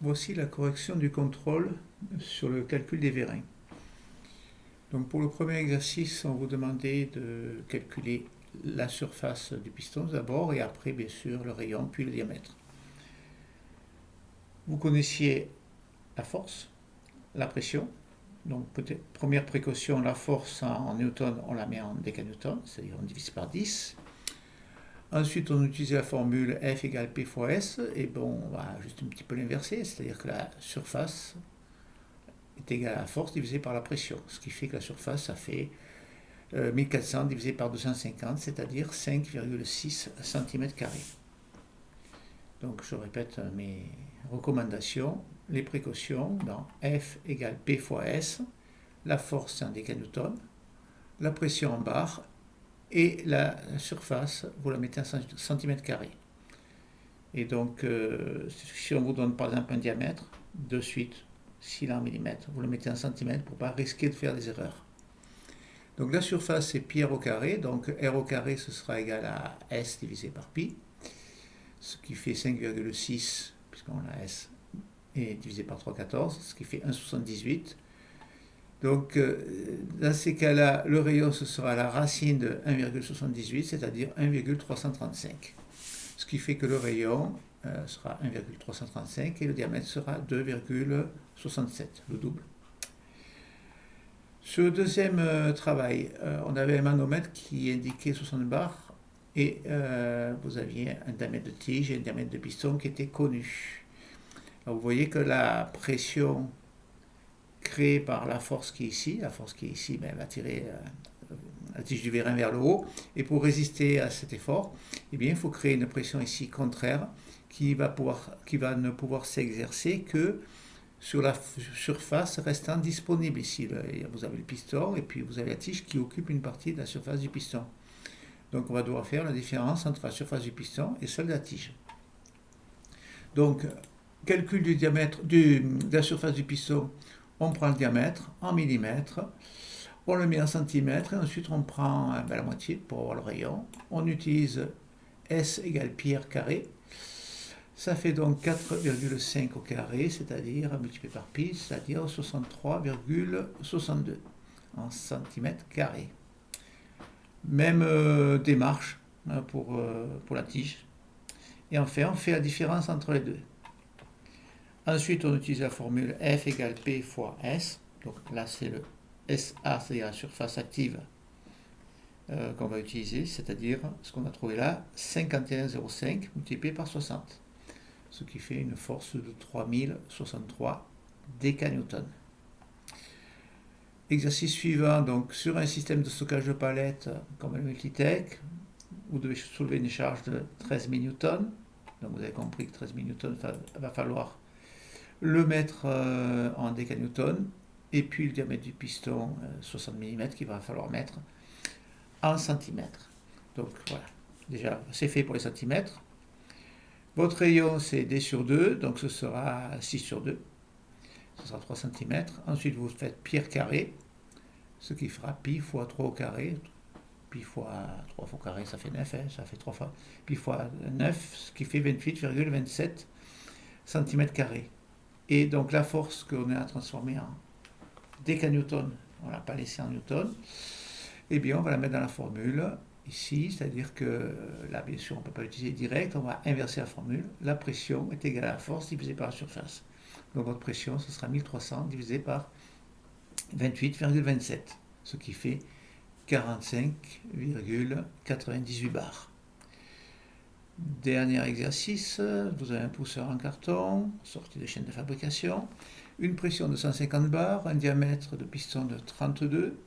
Voici la correction du contrôle sur le calcul des vérins. Donc pour le premier exercice, on vous demandait de calculer la surface du piston d'abord et après bien sûr le rayon puis le diamètre. Vous connaissiez la force, la pression. Donc première précaution, la force en newton, on la met en décanewton, c'est-à-dire on divise par 10. Ensuite, on utilise la formule F égale P fois S, et bon, on va juste un petit peu l'inverser, c'est-à-dire que la surface est égale à la force divisée par la pression, ce qui fait que la surface, ça fait 1400 divisé par 250, c'est-à-dire 5,6 cm². Donc, je répète mes recommandations, les précautions, dans F égale P fois S, la force c'est en décanewton, la pression en bar, et la surface, vous la mettez en cm². Et donc, si on vous donne par exemple un diamètre, de suite, s'il est en millimètres, vous le mettez en centimètres pour ne pas risquer de faire des erreurs. Donc la surface c'est pi r au carré, donc r au carré ce sera égal à S divisé par pi, ce qui fait 5,6, puisqu'on a S, et divisé par 3,14, ce qui fait 1,78. Donc, dans ces cas-là, le rayon, ce sera la racine de 1,78, c'est-à-dire 1,335. Ce qui fait que le rayon sera 1,335 et le diamètre sera 2,67, le double. Sur le deuxième travail, on avait un manomètre qui indiquait 60 bars et vous aviez un diamètre de tige et un diamètre de piston qui étaient connus. Alors, vous voyez que la pression créée par la force qui est ici, va tirer la tige du vérin vers le haut, et pour résister à cet effort, eh bien, il faut créer une pression ici contraire qui va ne pouvoir s'exercer que sur la surface restant disponible ici. Vous avez le piston et puis vous avez la tige qui occupe une partie de la surface du piston. Donc on va devoir faire la différence entre la surface du piston et celle de la tige. Donc, calcul du diamètre de la surface du piston. On prend le diamètre en millimètres, on le met en centimètres et ensuite on prend la moitié pour avoir le rayon. On utilise S égale pi r carré. Ça fait donc 4,5 au carré, c'est-à-dire multiplié par pi, c'est-à-dire 63,62 en centimètres carrés. Même démarche pour la tige. Et enfin, on fait la différence entre les deux. Ensuite, on utilise la formule F égale P fois S. Donc là, c'est le SA, c'est-à-dire la surface active qu'on va utiliser, c'est-à-dire ce qu'on a trouvé là, 51,05 multiplié par 60, ce qui fait une force de 3063 décanewton. Exercice suivant, donc sur un système de stockage de palettes comme le Multitech, vous devez soulever une charge de 13 000 newtons. Donc vous avez compris que 13 000 newtons, va falloir le mettre en décanewton, et puis le diamètre du piston 60 mm qu'il va falloir mettre en centimètres. Donc voilà, déjà c'est fait pour les centimètres. Votre rayon c'est d sur 2, donc ce sera 6 sur 2, ce sera 3 cm. Ensuite vous faites pi r carré, ce qui fera pi fois 3 au carré, pi fois 3 au carré ça fait 9, ça fait 3 fois pi fois 9, ce qui fait 28,27 cm². Et donc la force qu'on a transformée en décanewton, on ne l'a pas laissé en newton, eh bien on va la mettre dans la formule ici, c'est-à-dire que là bien sûr on ne peut pas l'utiliser direct, on va inverser la formule, la pression est égale à la force divisée par la surface. Donc votre pression ce sera 1300 divisé par 28,27, ce qui fait 45,98 bars. Dernier exercice, vous avez un pousseur en carton, sorti de chaîne de fabrication, une pression de 150 bars, un diamètre de piston de 32,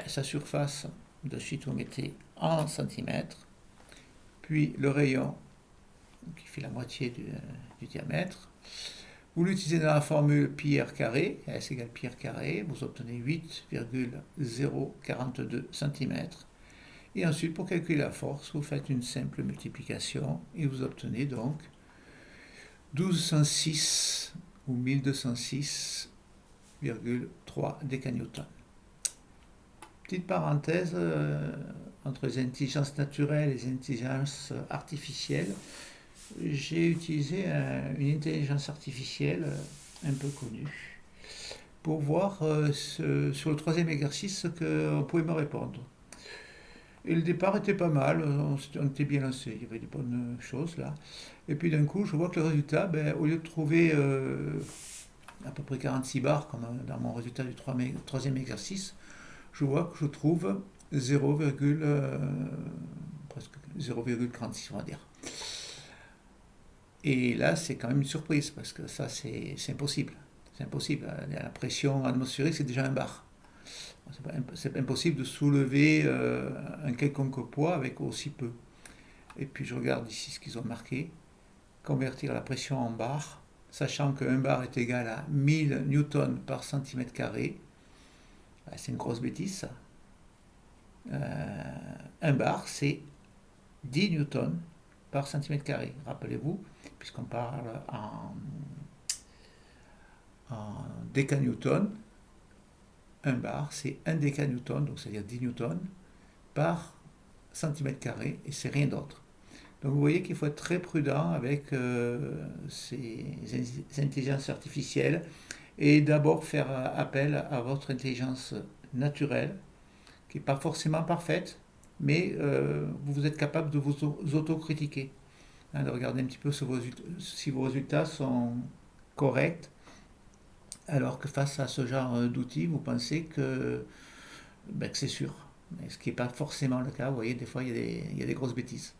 sa surface, de suite vous mettez en centimètres, puis le rayon qui fait la moitié du diamètre, vous l'utilisez dans la formule pi r carré, S égale pi r carré, vous obtenez 8,042 cm. Et ensuite, pour calculer la force, vous faites une simple multiplication et vous obtenez donc 1206 ou 1206,3 décanewton. Petite parenthèse, entre les intelligences naturelles et les intelligences artificielles, j'ai utilisé une intelligence artificielle un peu connue pour voir sur le troisième exercice ce qu'on pouvait me répondre. Et le départ était pas mal, on était bien lancé, il y avait des bonnes choses là. Et puis d'un coup, je vois que le résultat, ben, au lieu de trouver à peu près 46 barres, comme dans mon résultat du troisième exercice, je vois que je trouve 0, presque 0,36, on va dire. Et là, c'est quand même une surprise, parce que ça, c'est impossible. C'est impossible. La pression atmosphérique, c'est déjà un bar. C'est impossible de soulever un quelconque poids avec aussi peu. Et puis je regarde ici ce qu'ils ont marqué. Convertir la pression en bar, sachant qu'un bar est égal à 1000 newtons par centimètre carré. C'est une grosse bêtise, ça. Un bar, c'est 10 newtons par centimètre carré. Rappelez-vous, puisqu'on parle en décanewton, un bar, c'est 1 décanewton, donc c'est-à-dire 10 newtons, par centimètre carré, et c'est rien d'autre. Donc vous voyez qu'il faut être très prudent avec ces intelligences artificielles et d'abord faire appel à votre intelligence naturelle, qui n'est pas forcément parfaite, mais vous êtes capable de vous autocritiquer, hein, de regarder un petit peu si vos résultats sont corrects, alors que face à ce genre d'outils, vous pensez que c'est sûr. Mais ce qui n'est pas forcément le cas, vous voyez, des fois il y a des grosses bêtises.